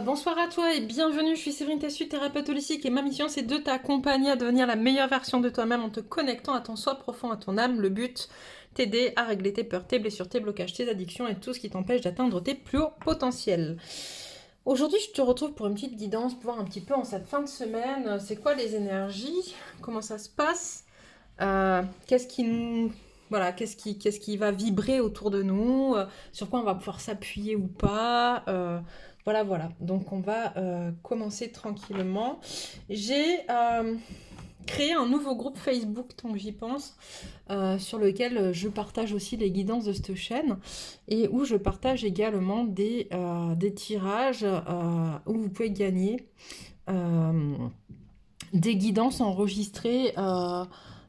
Bonsoir à toi et bienvenue, je suis Séverine Tessu, thérapeute holistique et ma mission c'est de t'accompagner à devenir la meilleure version de toi-même en te connectant à ton soi profond, à ton âme. Le but, t'aider à régler tes peurs, tes blessures, tes blocages, tes addictions et tout ce qui t'empêche d'atteindre tes plus hauts potentiels. Aujourd'hui, je te retrouve pour une petite guidance, pour voir un petit peu en cette fin de semaine, c'est quoi les énergies, comment ça se passe, qu'est-ce qui nous... Voilà, qu'est-ce qui va vibrer autour de nous, sur quoi on va pouvoir s'appuyer ou pas. Voilà. Donc on va commencer tranquillement. J'ai créé un nouveau groupe Facebook, tant que j'y pense, sur lequel je partage aussi les guidances de cette chaîne et où je partage également des tirages où vous pouvez gagner des guidances enregistrées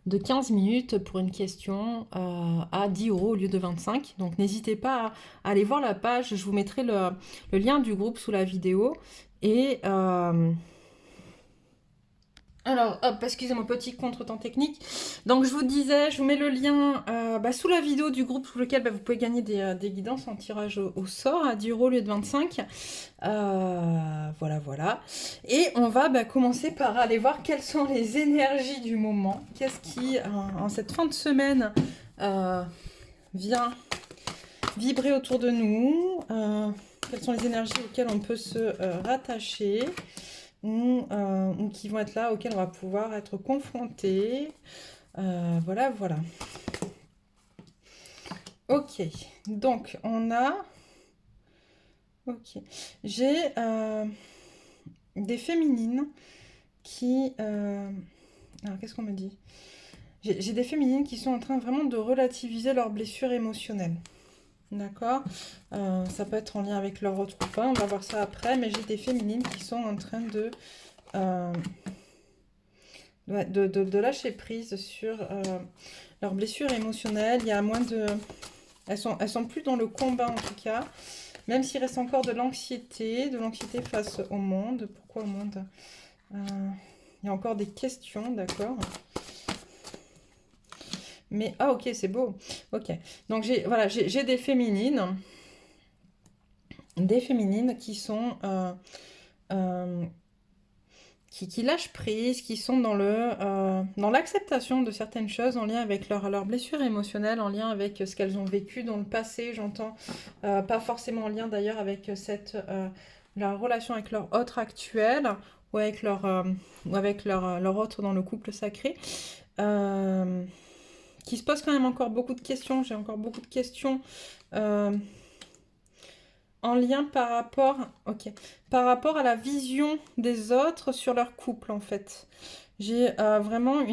de 15 minutes pour une question à 10 euros au lieu de 25. Donc n'hésitez pas à aller voir la page, je vous mettrai le lien du groupe sous la vidéo. Et alors, hop, excusez-moi, petit contretemps technique. Donc, je vous disais, je vous mets le lien sous la vidéo du groupe sous lequel vous pouvez gagner des guidances en tirage au sort à 10 euros au lieu de 25. Voilà. Et on va commencer par aller voir quelles sont les énergies du moment. Qu'est-ce qui, en cette fin de semaine, vient vibrer autour de nous. Quelles sont les énergies auxquelles on peut se rattacher ou qui vont être là, auxquelles on va pouvoir être confronté. Voilà. Ok, donc on a... Ok, j'ai des féminines qui... Alors, qu'est-ce qu'on me dit? J'ai des féminines qui sont en train vraiment de relativiser leurs blessures émotionnelles. D'accord. Ça peut être en lien avec leur autre copain, on va voir ça après, mais j'ai des féminines qui sont en train de lâcher prise sur leurs blessures émotionnelles. Il y a moins de... Elles sont plus dans le combat en tout cas, même s'il reste encore de l'anxiété face au monde. Pourquoi au monde? Il y a encore des questions, d'accord. Mais, ah ok, c'est beau. Ok, donc j'ai des féminines qui sont... qui lâchent prise, qui sont dans dans l'acceptation de certaines choses en lien avec leur blessure émotionnelle, en lien avec ce qu'elles ont vécu dans le passé, j'entends, pas forcément en lien d'ailleurs avec leur relation avec leur autre actuel ou avec leur autre dans le couple sacré, qui se posent quand même encore beaucoup de questions. J'ai encore beaucoup de questions en lien par rapport à la vision des autres sur leur couple, en fait. J'ai vraiment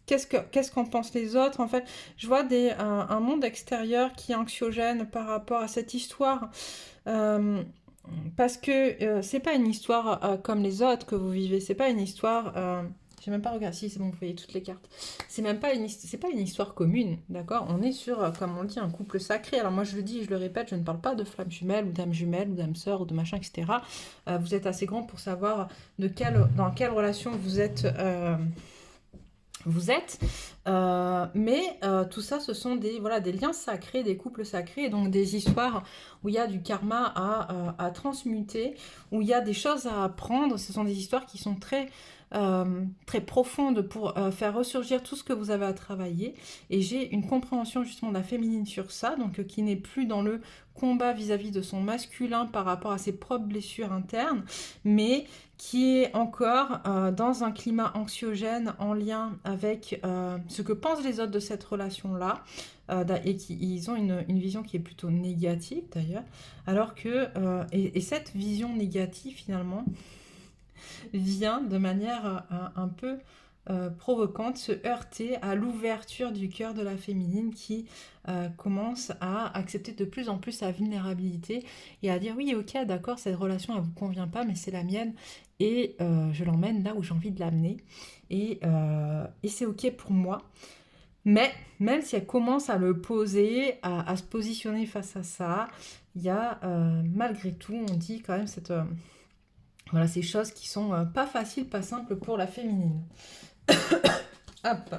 qu'est-ce qu'en pensent les autres? En fait, je vois un monde extérieur qui est anxiogène par rapport à cette histoire. Parce que c'est pas une histoire comme les autres que vous vivez. C'est pas une histoire... j'ai même pas regardé. Si, c'est bon, vous voyez toutes les cartes. C'est pas une histoire commune, d'accord? On est sur, comme on dit, un couple sacré. Alors moi, je le dis et je le répète, je ne parle pas de flamme jumelle ou d'âme sœur ou de machin, etc. Vous êtes assez grand pour savoir dans quelle relation vous êtes. Mais tout ça, ce sont des liens sacrés, des couples sacrés, et donc des histoires où il y a du karma à transmuter, où il y a des choses à apprendre. Ce sont des histoires qui sont très profondes pour faire ressurgir tout ce que vous avez à travailler. Et j'ai une compréhension justement de la féminine sur ça, donc qui n'est plus dans le combat vis-à-vis de son masculin par rapport à ses propres blessures internes, mais qui est encore dans un climat anxiogène en lien avec ce que pensent les autres de cette relation-là, et ils ont une vision qui est plutôt négative d'ailleurs, alors que, et cette vision négative finalement vient de manière un peu provocante se heurter à l'ouverture du cœur de la féminine qui commence à accepter de plus en plus sa vulnérabilité et à dire oui, ok, d'accord, cette relation elle vous convient pas, mais c'est la mienne et je l'emmène là où j'ai envie de l'amener et c'est ok pour moi. Mais même si elle commence à le poser, à se positionner face à ça, il y a malgré tout, on dit quand même voilà, ces choses qui sont pas faciles, pas simples pour la féminine. Hop.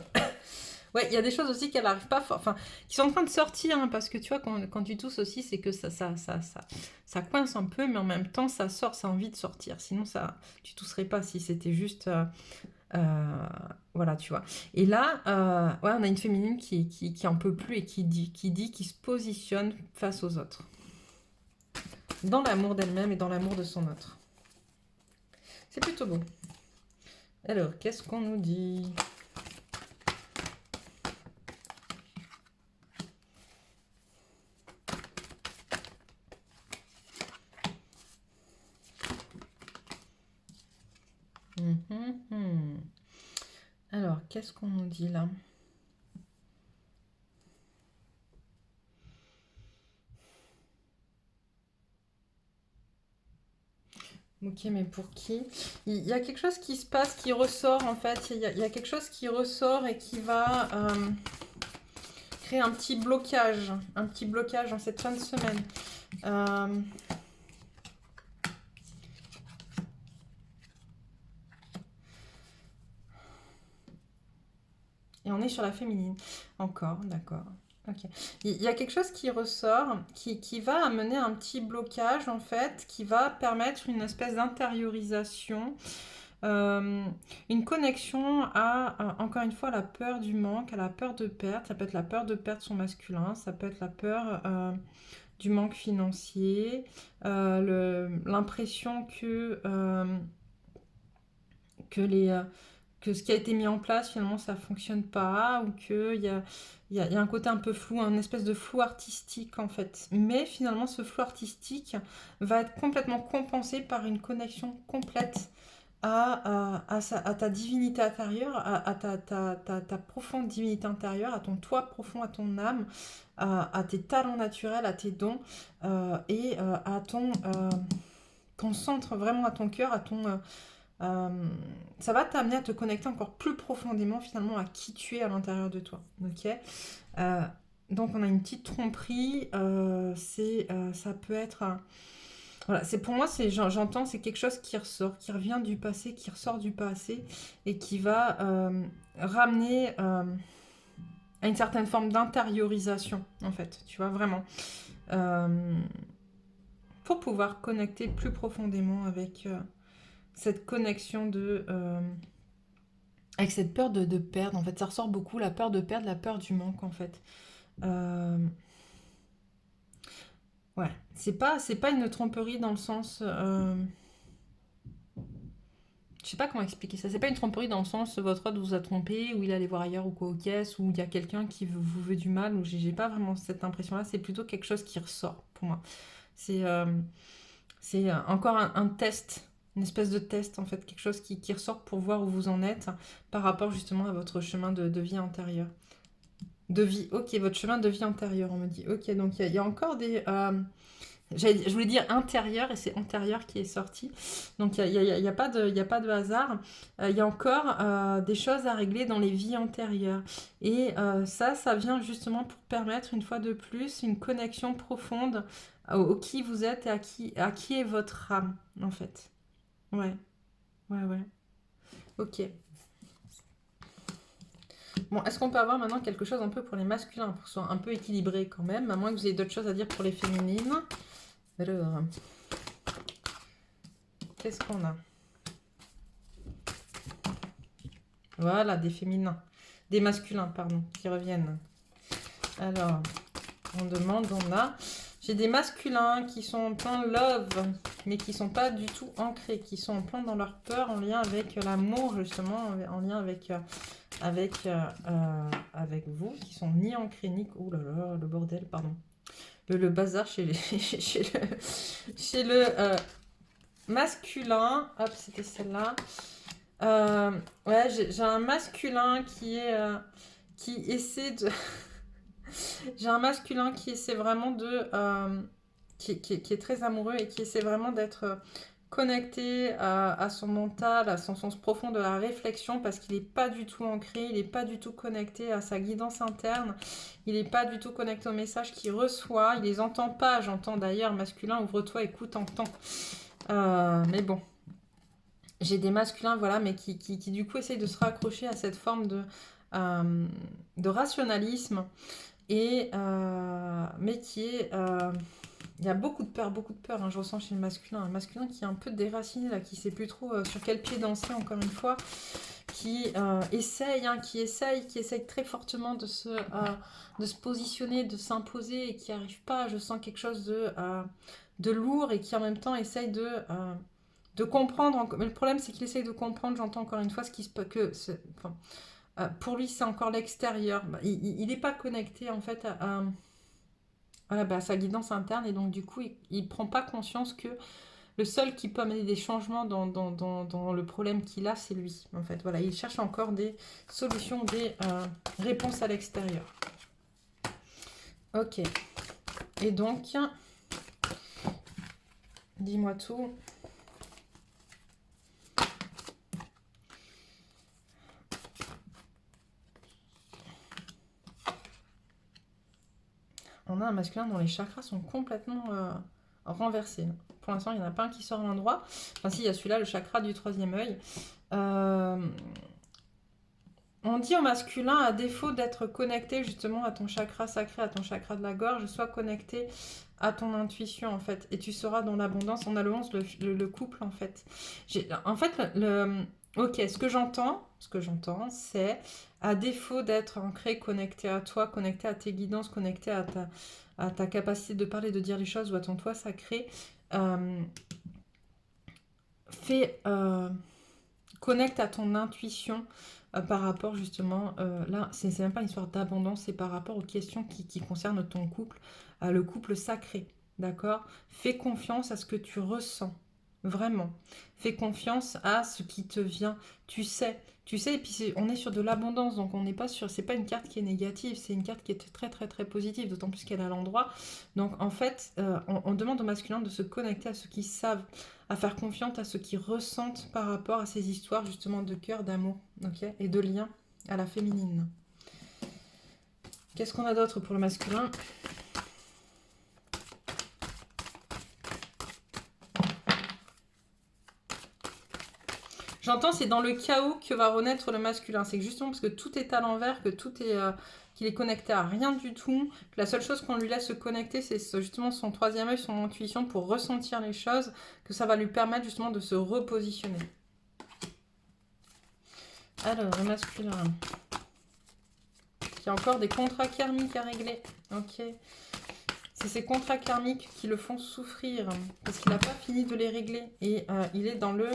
Ouais, il y a des choses aussi qu'elle n'arrive pas, enfin, qui sont en train de sortir, hein, parce que tu vois, quand tu tousses aussi, c'est que ça coince un peu, mais en même temps, ça sort, ça a envie de sortir. Sinon, tu tousserais pas si c'était juste, euh, voilà, tu vois. Et là, ouais, on a une féminine qui en peut plus et qui se positionne face aux autres, dans l'amour d'elle-même et dans l'amour de son autre. C'est plutôt beau. Alors, qu'est-ce qu'on nous dit? Mhm. Alors, qu'est-ce qu'on nous dit là? Ok, mais pour qui? Il y a quelque chose qui se passe, qui ressort en fait. Il y a quelque chose qui ressort et qui va créer un petit blocage dans cette fin de semaine. Euh, et on est sur la féminine. Encore, d'accord. Ok. Il y a quelque chose qui ressort, qui va amener un petit blocage en fait, qui va permettre une espèce d'intériorisation. Euh, une connexion encore une fois, la peur du manque, à la peur de perdre. Ça peut être la peur de perdre son masculin, ça peut être la peur du manque financier, l'impression que ce qui a été mis en place, finalement, ça fonctionne pas, ou qu'il y a un côté un peu flou, un espèce de flou artistique, en fait. Mais finalement, ce flou artistique va être complètement compensé par une connexion complète à ta divinité intérieure, à ta profonde divinité intérieure, à ton toi profond, à ton âme, à tes talents naturels, à tes dons, et à ton centre, vraiment à ton cœur, euh, ça va t'amener à te connecter encore plus profondément finalement à qui tu es à l'intérieur de toi. Ok. Euh, donc on a une petite tromperie, ça peut être voilà, c'est pour moi, j'entends, c'est quelque chose qui ressort, qui revient du passé, qui ressort du passé et qui va ramener à une certaine forme d'intériorisation, en fait, tu vois, vraiment. Euh, pour pouvoir connecter plus profondément avec cette connexion avec cette peur de perdre, en fait. Ça ressort beaucoup, la peur de perdre, la peur du manque, en fait. Euh, ouais, c'est pas une tromperie dans le sens... je sais pas comment expliquer ça. C'est pas une tromperie dans le sens votre autre vous a trompé, ou il est allé voir ailleurs ou quoi aux caisses, ou il y a quelqu'un qui vous veut du mal, ou j'ai pas vraiment cette impression-là. C'est plutôt quelque chose qui ressort pour moi. C'est encore un test, une espèce de test en fait, quelque chose qui ressort pour voir où vous en êtes par rapport justement à votre chemin de vie antérieure. De vie, ok, votre chemin de vie antérieure, on me dit. Ok, donc il y a encore des, je voulais dire intérieur et c'est antérieur qui est sorti. Donc il y a pas de hasard. Il y a encore des choses à régler dans les vies antérieures. Et ça vient justement pour permettre une fois de plus une connexion profonde au qui vous êtes et à qui est votre âme en fait. Ouais, ouais, ouais. Ok. Bon, est-ce qu'on peut avoir maintenant quelque chose un peu pour les masculins, pour que ce soit un peu équilibré quand même, à moins que vous ayez d'autres choses à dire pour les féminines. Alors, qu'est-ce qu'on a? Voilà, des féminins. Des masculins, pardon, qui reviennent. Alors, on demande, on a... J'ai des masculins qui sont en plein love, mais qui sont pas du tout ancrés, qui sont en plein dans leur peur, en lien avec l'amour, justement, en lien avec vous, qui sont ni ancrés, ni... Ouh là là, le bordel, pardon. Le bazar chez, le masculin. Hop, c'était celle-là. Ouais, j'ai un masculin qui essaie de... J'ai un masculin qui essaie vraiment qui est très amoureux et qui essaie vraiment d'être connecté à son mental, à son sens profond de la réflexion parce qu'il n'est pas du tout ancré, il n'est pas du tout connecté à sa guidance interne, il n'est pas du tout connecté aux messages qu'il reçoit, il les entend pas, j'entends d'ailleurs, masculin, ouvre-toi, écoute, entends. Mais bon, j'ai des masculins, voilà, mais qui du coup essayent de se raccrocher à cette forme de rationalisme, et, mais qui est... il y a beaucoup de peur, hein, je ressens chez le masculin. Un masculin qui est un peu déraciné, là, qui ne sait plus trop sur quel pied danser, encore une fois, qui essaye, hein, qui essaye très fortement de se positionner, de s'imposer, et qui n'arrive pas. Je sens quelque chose de lourd, et qui en même temps essaye de comprendre. Mais le problème, c'est qu'il essaye de comprendre, j'entends encore une fois, ce qui se peut que... Enfin, pour lui, c'est encore l'extérieur. Il n'est pas connecté, en fait, voilà, à sa guidance interne, et donc du coup, il ne prend pas conscience que le seul qui peut amener des changements dans le problème qu'il a, c'est lui, en fait. Voilà, il cherche encore des solutions, des réponses à l'extérieur. Ok. Et donc, dis-moi tout. On a un masculin dont les chakras sont complètement renversés. Pour l'instant, il n'y en a pas un qui sort à l'endroit. Enfin, si, il y a celui-là, le chakra du troisième œil. On dit au masculin, à défaut d'être connecté justement à ton chakra sacré, à ton chakra de la gorge, sois connecté à ton intuition, en fait. Et tu seras dans l'abondance. On a le 11, le couple, en fait. En fait, ok, ce que j'entends, c'est, à défaut d'être ancré, connecté à toi, connecté à tes guidances, connecté à ta capacité de parler, de dire les choses, ou à ton toi sacré, connecte à ton intuition, par rapport justement, là, c'est même pas une histoire d'abondance, c'est par rapport aux questions qui concernent ton couple, le couple sacré, d'accord? Fais confiance à ce que tu ressens, vraiment. Fais confiance à ce qui te vient, tu sais, et puis on est sur de l'abondance, donc on n'est pas sur, c'est pas une carte qui est négative, c'est une carte qui est très très très positive, d'autant plus qu'elle est à l'endroit. Donc en fait, on demande au masculin de se connecter à ceux qui savent, à faire confiance à ceux qui ressentent par rapport à ces histoires justement de cœur, d'amour, ok, et de lien à la féminine. Qu'est-ce qu'on a d'autre pour le masculin? J'entends, c'est dans le chaos que va renaître le masculin. C'est justement parce que tout est à l'envers, que tout est... qu'il est connecté à rien du tout. Que la seule chose qu'on lui laisse se connecter, c'est justement son troisième œil, son intuition pour ressentir les choses, que ça va lui permettre justement de se repositionner. Alors, le masculin. Il y a encore des contrats karmiques à régler. Ok. C'est ces contrats karmiques qui le font souffrir. Parce qu'il n'a pas fini de les régler. Et il est dans le...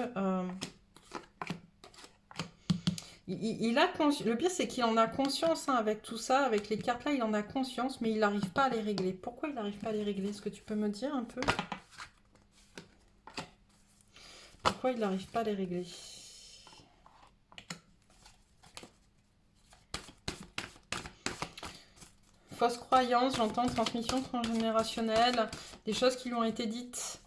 Le pire, c'est qu'il en a conscience, hein, avec tout ça, avec les cartes là, il en a conscience, mais il n'arrive pas à les régler. Pourquoi il n'arrive pas à les régler? Est-ce que tu peux me dire un peu? Pourquoi il n'arrive pas à les régler? Fausse croyance, j'entends transmission transgénérationnelle, des choses qui lui ont été dites,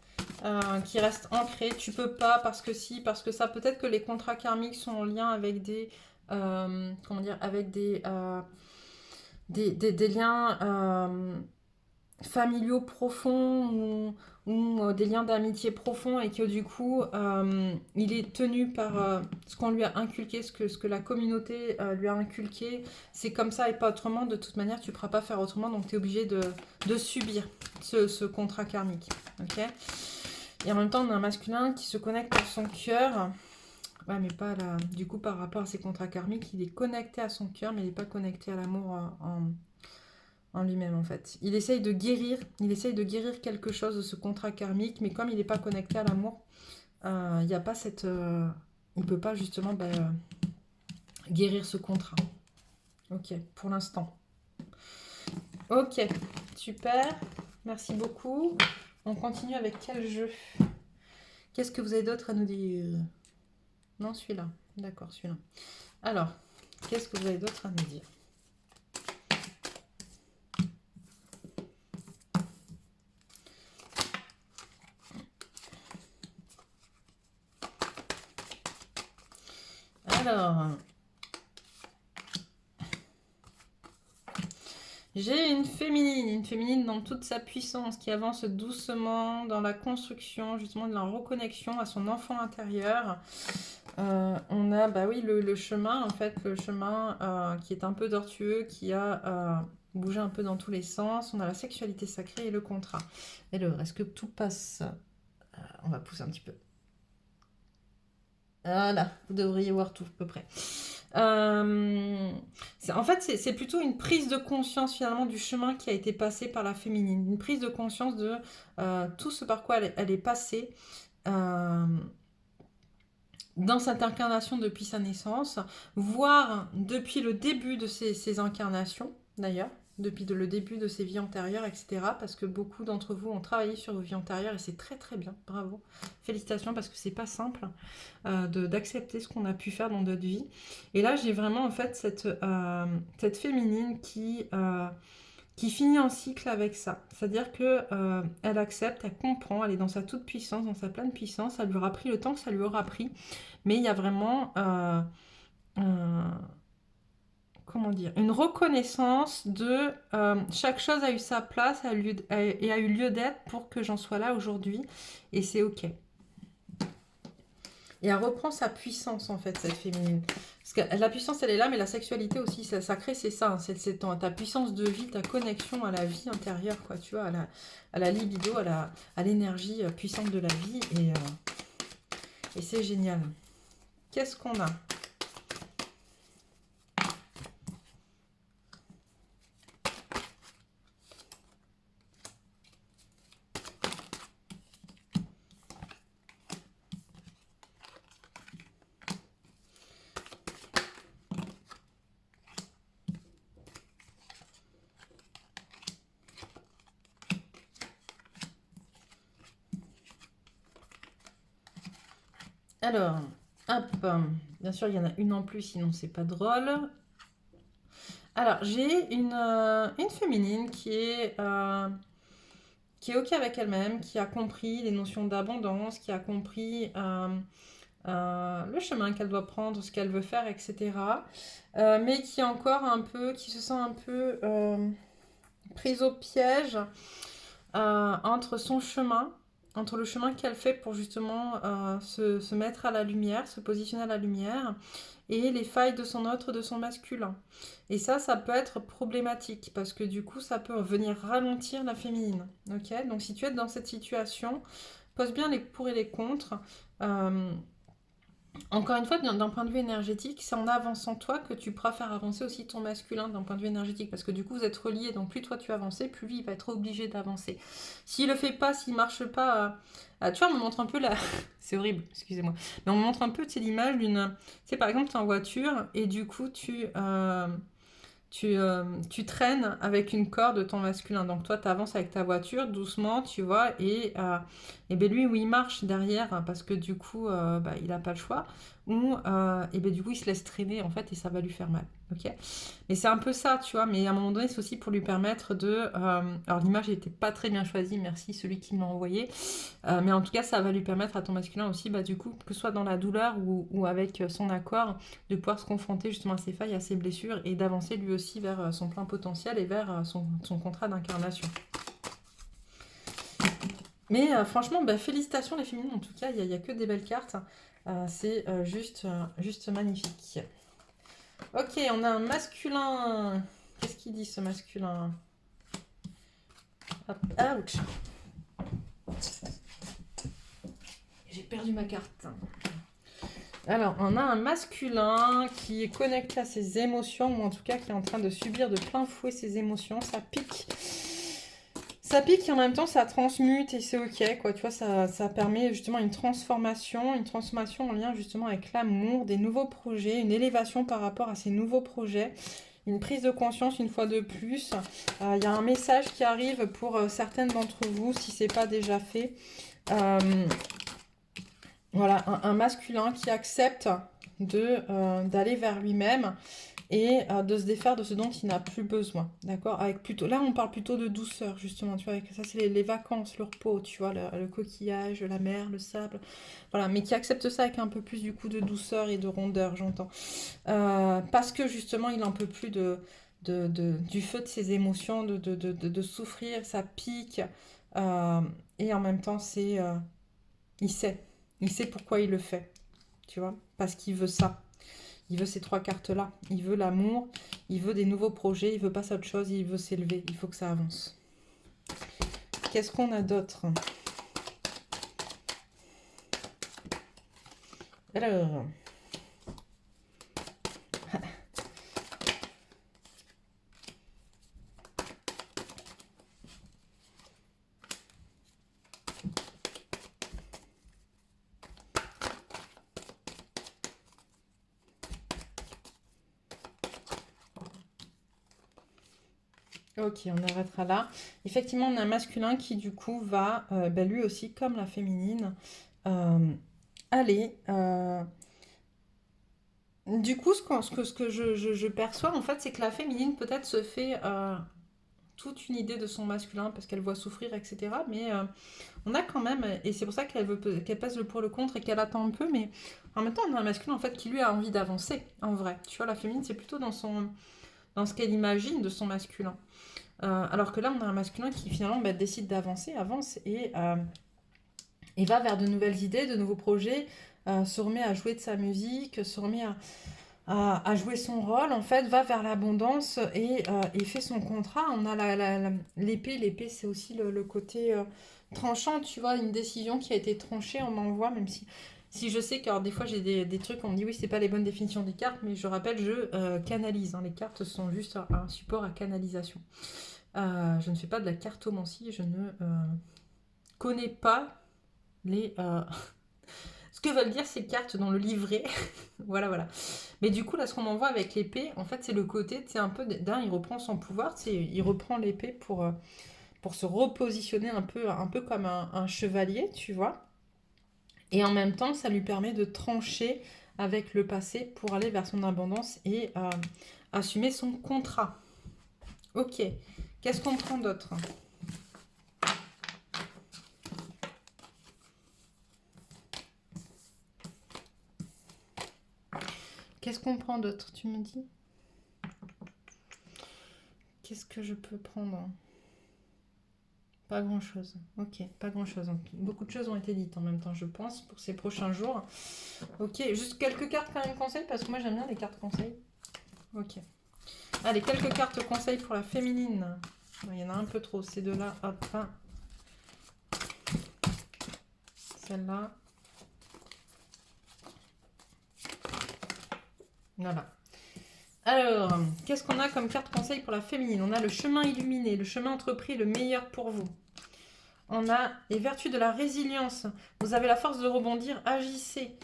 qui restent ancrées. Tu peux pas parce que si, parce que ça. Peut-être que les contrats karmiques sont en lien avec des... comment dire? Avec des liens familiaux profonds, ou des liens d'amitié profonds, et que du coup il est tenu par ce qu'on lui a inculqué, ce que la communauté lui a inculqué. C'est comme ça et pas autrement. De toute manière, tu ne pourras pas faire autrement, donc tu es obligé de subir ce contrat karmique. Okay, et en même temps, on a un masculin qui se connecte à son cœur. Ouais, mais pas là. Du coup, par rapport à ses contrats karmiques, il est connecté à son cœur, mais il n'est pas connecté à l'amour en lui-même, en fait. Il essaye de guérir quelque chose de ce contrat karmique, mais comme il n'est pas connecté à l'amour, il n'y a pas cette... il peut pas justement guérir ce contrat. Ok, pour l'instant. Ok, super. Merci beaucoup. On continue avec quel jeu? Qu'est-ce que vous avez d'autre à nous dire? Non, celui-là. D'accord, celui-là. Alors, qu'est-ce que vous avez d'autre à nous dire? Alors, J'ai une féminine dans toute sa puissance, qui avance doucement dans la construction, justement, de la reconnexion à son enfant intérieur. On a, bah oui, le chemin, en fait, le chemin qui est un peu tortueux, qui a bougé un peu dans tous les sens. On a la sexualité sacrée et le contrat. Et le est-ce que tout passe? On va pousser un petit peu. Voilà, vous devriez voir tout à peu près. En fait, c'est plutôt une prise de conscience finalement du chemin qui a été passé par la féminine. Une prise de conscience de tout ce par quoi elle est passée dans cette incarnation depuis sa naissance, voire depuis le début de ses incarnations d'ailleurs, depuis le début de ses vies antérieures, etc. Parce que beaucoup d'entre vous ont travaillé sur vos vies antérieures et c'est très très bien, bravo. Félicitations parce que c'est pas simple d'accepter ce qu'on a pu faire dans d'autres vies. Et là j'ai vraiment en fait cette féminine qui finit en cycle avec ça. C'est-à-dire que elle accepte, elle comprend, elle est dans sa toute puissance, dans sa pleine puissance, ça lui aura pris le temps que ça lui aura pris, mais il y a vraiment comment dire, une reconnaissance de chaque chose a eu sa place et a eu lieu d'être pour que j'en sois là aujourd'hui, et c'est ok. Et elle reprend sa puissance, en fait, cette féminine. Parce que la puissance, elle est là, mais la sexualité aussi, ça sacré, c'est ça. C'est ta puissance de vie, ta connexion à la vie intérieure, quoi, tu vois, à la libido, à l'énergie puissante de la vie. Et c'est génial. Qu'est-ce qu'on a? Alors, hop, bien sûr, il y en a une en plus, sinon c'est pas drôle. Alors, j'ai une féminine qui est OK avec elle-même, qui a compris les notions d'abondance, qui a compris le chemin qu'elle doit prendre, ce qu'elle veut faire, etc. Mais qui est encore un peu, qui se sent un peu prise au piège entre son chemin, entre le chemin qu'elle fait pour justement se mettre à la lumière, se positionner à la lumière, et les failles de son autre, de son masculin. Et ça peut être problématique, parce que du coup, ça peut venir ralentir la féminine. Ok. Donc si tu es dans cette situation, pose bien les pour et les contre. Encore une fois, d'un point de vue énergétique, c'est en avançant toi que tu pourras faire avancer aussi ton masculin d'un point de vue énergétique. Parce que du coup, vous êtes reliés, donc plus toi tu avances, plus lui il va être obligé d'avancer. S'il le fait pas, s'il marche pas, tu vois, on me montre un peu la. C'est horrible, excusez-moi. Mais on me montre un peu, c'est l'image d'une. Tu sais, par exemple, tu es en voiture et du coup, tu traînes avec une corde de ton masculin. Donc toi, tu avances avec ta voiture doucement, tu vois, et ben lui, où il marche derrière, parce que du coup, bah, il n'a pas le choix, ou et ben du coup, il se laisse traîner, en fait, et ça va lui faire mal. Ok. Mais c'est un peu ça, tu vois, mais à un moment donné, c'est aussi pour lui permettre de... alors l'image n'était pas très bien choisie, merci celui qui me l'a envoyé, mais en tout cas, ça va lui permettre à ton masculin aussi, bah, du coup, que ce soit dans la douleur ou avec son accord, de pouvoir se confronter justement à ses failles, à ses blessures, et d'avancer lui aussi vers son plein potentiel et vers son contrat d'incarnation. Mais franchement, bah, félicitations les féminines, en tout cas, il n'y a que des belles cartes. C'est juste magnifique. Ok, on a un masculin. Qu'est-ce qu'il dit ce masculin? Hop, ouch. J'ai perdu ma carte. Alors, on a un masculin qui est connecté à ses émotions, ou en tout cas qui est en train de subir de plein fouet ses émotions. Ça pique. Ça pique et en même temps ça transmute et c'est ok, quoi. Tu vois, ça permet justement une transformation en lien justement avec l'amour, des nouveaux projets, une élévation par rapport à ces nouveaux projets. Une prise de conscience une fois de plus. Il y a un message qui arrive pour certaines d'entre vous, si c'est pas déjà fait. Voilà, un masculin qui accepte d'aller vers lui-même et de se défaire de ce dont il n'a plus besoin. D'accord. Avec plutôt, là, on parle plutôt de douceur, justement. Tu vois, ça, c'est les vacances, le repos, tu vois, le coquillage, la mer, le sable. Voilà, mais qui accepte ça avec un peu plus, du coup, de douceur et de rondeur, j'entends. Parce que, justement, il en peut plus du feu de ses émotions, de souffrir, ça pique. Euh, et en même temps, il sait. Il sait pourquoi il le fait. Tu vois? Parce qu'il veut ça. Il veut ces trois cartes-là. Il veut l'amour, il veut des nouveaux projets, il veut pas autre chose, il veut s'élever. Il faut que ça avance. Qu'est-ce qu'on a d'autre? Alors... Ok, on arrêtera là. Effectivement, on a un masculin qui, du coup, va, lui aussi, comme la féminine, euh, aller... Du coup, ce que je perçois, en fait, c'est que la féminine, peut-être, se fait toute une idée de son masculin parce qu'elle voit souffrir, etc. Mais on a quand même, et c'est pour ça qu'elle pèse le pour le contre et qu'elle attend un peu, mais en même temps, on a un masculin, en fait, qui, lui, a envie d'avancer, en vrai. Tu vois, la féminine, c'est plutôt dans ce qu'elle imagine de son masculin. Alors que là, on a un masculin qui finalement décide d'avancer, avance et va vers de nouvelles idées, de nouveaux projets, se remet à jouer de sa musique, se remet à jouer son rôle, en fait, va vers l'abondance et fait son contrat. On a l'épée, l'épée c'est aussi le côté tranchant, tu vois, une décision qui a été tranchée, on m'envoie, même si je sais que alors, des fois j'ai des trucs, on me dit oui, c'est pas les bonnes définitions des cartes, mais je rappelle, je canalise, hein. Les cartes sont juste un support à canalisation. Je ne fais pas de la cartomancie, je ne connais pas ce que veulent dire ces cartes dans le livret. Voilà, voilà. Mais du coup, là, ce qu'on m'envoie avec l'épée, en fait, c'est le côté, c'est un peu, il reprend son pouvoir, il reprend l'épée pour se repositionner un peu comme un chevalier, tu vois. Et en même temps, ça lui permet de trancher avec le passé pour aller vers son abondance et assumer son contrat. Ok. Qu'est-ce qu'on prend d'autre? Qu'est-ce qu'on prend d'autre, tu me dis? Qu'est-ce que je peux prendre? Pas grand-chose. Ok, pas grand-chose. Beaucoup de choses ont été dites en même temps, je pense, pour ces prochains jours. Ok, juste quelques cartes quand même conseils, parce que moi j'aime bien les cartes conseils. Ok. Allez, quelques cartes conseils pour la féminine. Il y en a un peu trop, ces deux-là. Hop. Celle-là. Voilà. Alors, qu'est-ce qu'on a comme carte conseil pour la féminine? On a le chemin illuminé, le chemin entrepris, le meilleur pour vous. On a les vertus de la résilience. Vous avez la force de rebondir, agissez.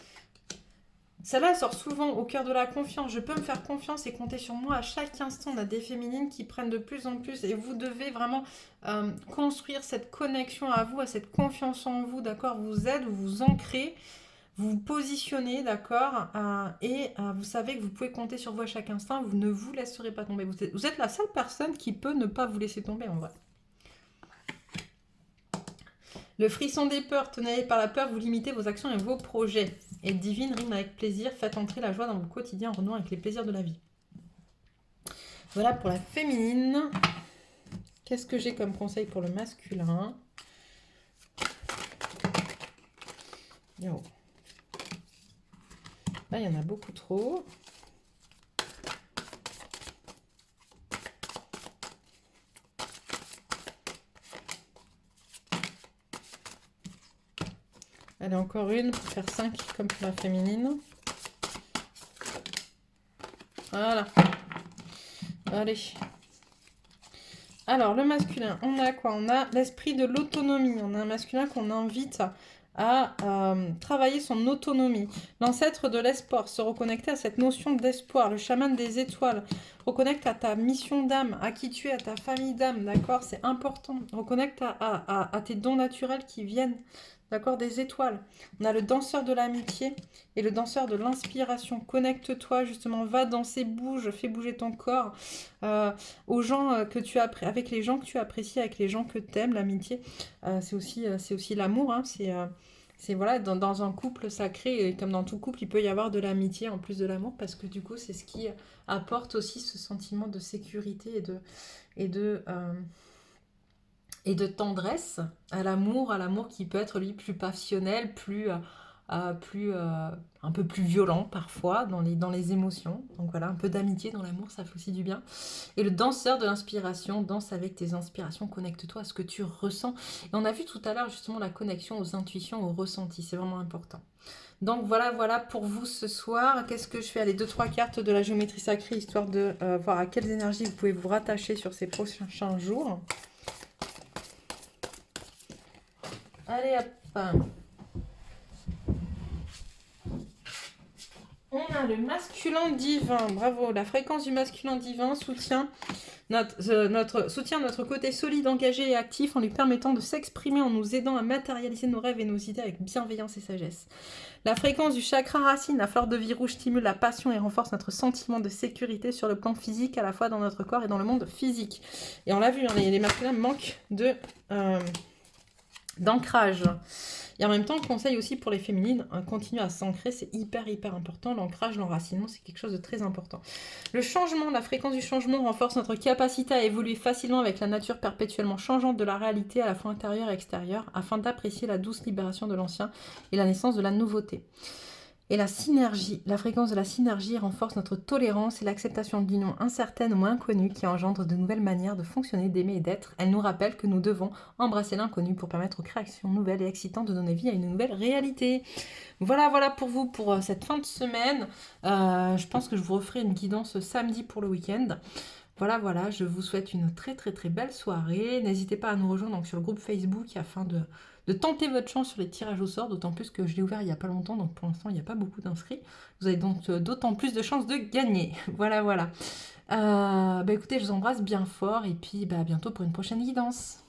Celle-là, elle sort souvent au cœur de la confiance. Je peux me faire confiance et compter sur moi à chaque instant. On a des féminines qui prennent de plus en plus et vous devez vraiment construire cette connexion à vous, à cette confiance en vous, d'accord? Vous êtes, vous vous ancrez, vous vous positionnez, d'accord? Et vous savez que vous pouvez compter sur vous à chaque instant. Vous ne vous laisserez pas tomber. Vous êtes la seule personne qui peut ne pas vous laisser tomber en vrai. Le frisson des peurs, tenez par la peur, vous limitez vos actions et vos projets. Et divine rime avec plaisir, faites entrer la joie dans vos quotidiens en renouant avec les plaisirs de la vie. Voilà pour la féminine. Qu'est-ce que j'ai comme conseil pour le masculin? Yo. Là, il y en a beaucoup trop. Allez, encore une pour faire 5 comme pour la féminine. Voilà. Allez. Alors, le masculin, on a quoi? On a l'esprit de l'autonomie. On a un masculin qu'on invite à travailler son autonomie. L'ancêtre de l'espoir, se reconnecter à cette notion d'espoir. Le chaman des étoiles, reconnecte à ta mission d'âme, à qui tu es, à ta famille d'âme, d'accord? C'est important. Reconnecte à tes dons naturels qui viennent, d'accord, des étoiles. On a le danseur de l'amitié et le danseur de l'inspiration. Connecte-toi, justement, va danser, bouge, fais bouger ton corps. Aux gens que tu apprécies, avec les gens que tu apprécies, avec les gens que tu aimes, l'amitié, c'est aussi l'amour, hein, C'est voilà, dans un couple sacré, et comme dans tout couple, il peut y avoir de l'amitié en plus de l'amour, parce que du coup, c'est ce qui apporte aussi ce sentiment de sécurité et de, euh, et de tendresse à l'amour qui peut être lui plus passionnel, plus un peu plus violent parfois dans les émotions. Donc voilà, un peu d'amitié dans l'amour, ça fait aussi du bien. Et le danseur de l'inspiration, danse avec tes inspirations, connecte-toi à ce que tu ressens. Et on a vu tout à l'heure justement la connexion aux intuitions, aux ressentis, c'est vraiment important. Donc voilà, voilà pour vous ce soir. Qu'est-ce que je fais? Allez, deux, trois cartes de la géométrie sacrée, histoire de voir à quelles énergies vous pouvez vous rattacher sur ces prochains jours. Allez, hop. On a le masculin divin. Bravo. La fréquence du masculin divin soutient soutient notre côté solide, engagé et actif en lui permettant de s'exprimer, en nous aidant à matérialiser nos rêves et nos idées avec bienveillance et sagesse. La fréquence du chakra racine, la fleur de vie rouge, stimule la passion et renforce notre sentiment de sécurité sur le plan physique, à la fois dans notre corps et dans le monde physique. Et on l'a vu, hein, les masculins manquent d'ancrage. Et en même temps, conseil aussi pour les féminines, continuer à s'ancrer, c'est hyper important. L'ancrage, l'enracinement, c'est quelque chose de très important. Le changement, la fréquence du changement renforce notre capacité à évoluer facilement avec la nature perpétuellement changeante de la réalité à la fois intérieure et extérieure, afin d'apprécier la douce libération de l'ancien et la naissance de la nouveauté. Et la synergie, la fréquence de la synergie renforce notre tolérance et l'acceptation d'une union incertaine ou inconnue qui engendre de nouvelles manières de fonctionner, d'aimer et d'être. Elle nous rappelle que nous devons embrasser l'inconnu pour permettre aux créations nouvelles et excitantes de donner vie à une nouvelle réalité. Voilà, voilà pour vous pour cette fin de semaine. Je pense que je vous referai une guidance samedi pour le week-end. Voilà, voilà, je vous souhaite une très très très belle soirée. N'hésitez pas à nous rejoindre donc, sur le groupe Facebook afin de tenter votre chance sur les tirages au sort, d'autant plus que je l'ai ouvert il n'y a pas longtemps, donc pour l'instant il n'y a pas beaucoup d'inscrits. Vous avez donc d'autant plus de chances de gagner. Voilà, voilà. Écoutez, je vous embrasse bien fort et puis à bientôt pour une prochaine guidance.